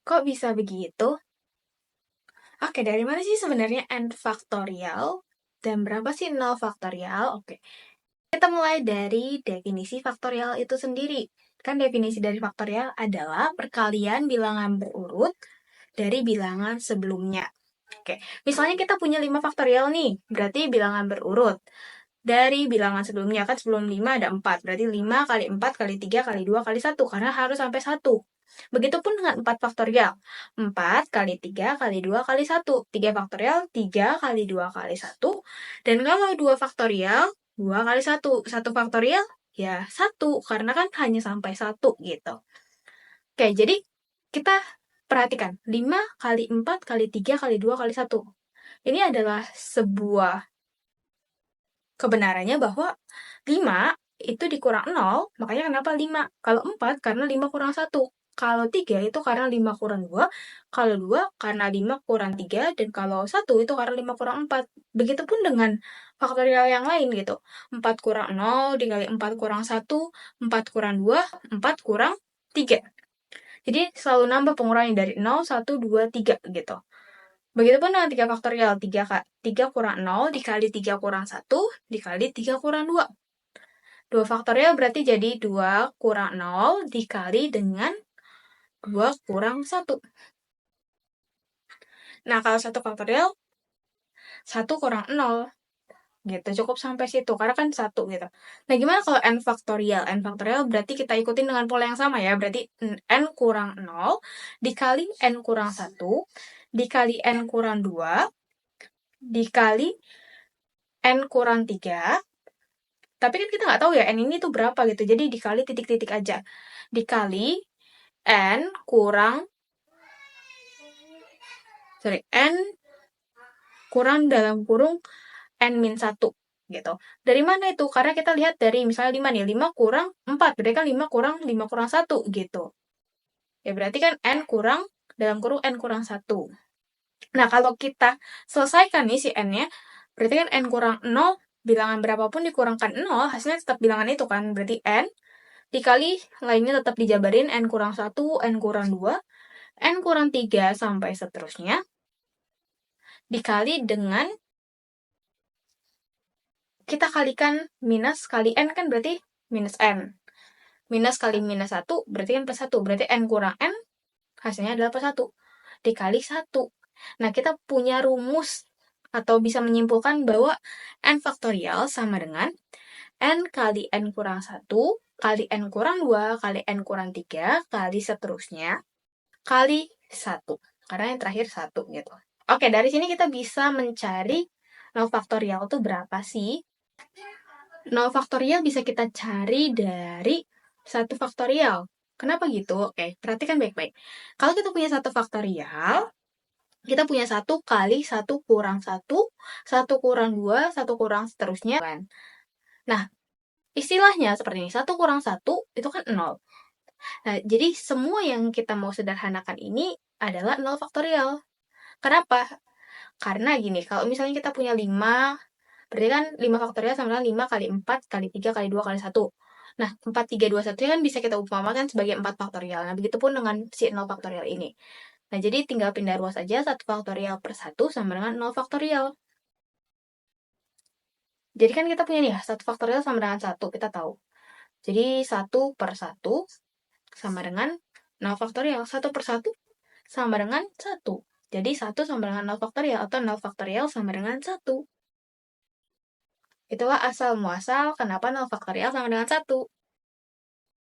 Kok bisa begitu? Oke, dari mana sih sebenarnya n faktorial? Dan berapa sih 0 faktorial? Oke, kita mulai dari definisi faktorial itu sendiri. Kan definisi dari faktorial adalah perkalian bilangan berurut dari bilangan sebelumnya. Oke, misalnya kita punya 5 faktorial nih, berarti bilangan berurut. Dari bilangan sebelumnya, kan sebelum 5 ada 4, berarti 5 kali 4 kali 3 kali 2 kali 1, karena harus sampai 1. Begitupun dengan 4 faktorial. 4 kali 3 kali 2 kali 1. 3 faktorial, 3 kali 2 kali 1. Dan kalau 2 faktorial, 2 kali 1. 1 faktorial, ya 1. Karena kan hanya sampai 1 gitu. Oke, jadi kita perhatikan. 5 kali 4 kali 3 kali 2 kali 1. Ini adalah sebuah kebenarannya bahwa 5 itu dikurang 0, makanya kenapa 5? Kalau 4 karena 5 kurang 1. Kalau 3 itu karena 5 kurang 2, kalau 2 karena 5 kurang 3, dan kalau 1 itu karena 5 kurang 4. Begitupun dengan faktorial yang lain gitu. 4 kurang 0 dikali 4 kurang 1, 4 kurang 2, 4 kurang 3. Jadi selalu nambah pengurangnya dari 0, 1, 2, 3 gitu. Begitupun dengan 3 faktorial. 3 kurang 0 dikali 3 kurang 1 dikali 3 kurang 2. 2 faktorial berarti jadi 2 kurang 0 dikali dengan 2 kurang 1. Nah, kalau 1 faktorial, 1 kurang 0. Gitu, cukup sampai situ, karena kan 1 gitu. Nah, gimana kalau n faktorial? N faktorial berarti kita ikutin dengan pola yang sama ya. Berarti n kurang 0 dikali n kurang 1 dikali n kurang 2 dikali n kurang 3. Tapi kan kita nggak tahu ya n ini tuh berapa gitu. Jadi dikali titik-titik aja. Dikali n kurang n kurang dalam kurung n min 1 gitu. Dari mana itu? Karena kita lihat dari misalnya 5 nih. 5 kurang 4. Berarti kan 5 kurang 1 gitu. Ya berarti kan n kurang dalam kurung n kurang 1. Nah, kalau kita selesaikan nih si n-nya, berarti kan n kurang 0, bilangan berapapun dikurangkan 0, hasilnya tetap bilangan itu kan. Berarti n dikali lainnya tetap dijabarin n kurang 1, n kurang 2, n kurang 3, sampai seterusnya. Dikali dengan, kita kalikan minus kali n kan berarti minus n. Minus kali minus 1 berarti kan plus 1. Berarti n kurang n, hasilnya adalah plus 1. Dikali 1. Nah, kita punya rumus atau bisa menyimpulkan bahwa n faktorial sama dengan n kali n kurang 1 kali n kurang 2 kali n kurang 3 kali seterusnya kali 1. Karena yang terakhir 1 gitu. Oke, dari sini kita bisa mencari 0 faktorial itu berapa sih? 0 faktorial bisa kita cari dari 1 faktorial. Kenapa gitu? Oke, perhatikan baik-baik. Kalau kita punya 1 faktorial, kita punya 1 kali 1 kurang 1, 1 kurang 2, 1 kurang seterusnya kan. Nah, istilahnya seperti ini, 1 kurang 1 itu kan 0. Nah, jadi semua yang kita mau sederhanakan ini adalah 0 faktorial. Kenapa? Karena gini, kalau misalnya kita punya 5, berarti kan 5 faktorial sama dengan 5 kali 4 kali 3 kali 2 kali 1. Nah, 4, 3, 2, 1 kan bisa kita umpamakan sebagai 4 faktorial. Nah, begitupun dengan si 0 faktorial ini. Nah, jadi tinggal pindah ruas aja, 1 faktorial per 1 sama dengan 0 faktorial. Jadi kan kita punya nih, 1 faktorial sama dengan 1, kita tahu. Jadi 1 per 1 sama dengan 0 faktorial. 1 per 1 sama dengan 1. Jadi 1 sama dengan 0 faktorial, atau 0 faktorial sama dengan 1. Itulah asal muasal kenapa 0 faktorial sama dengan 1.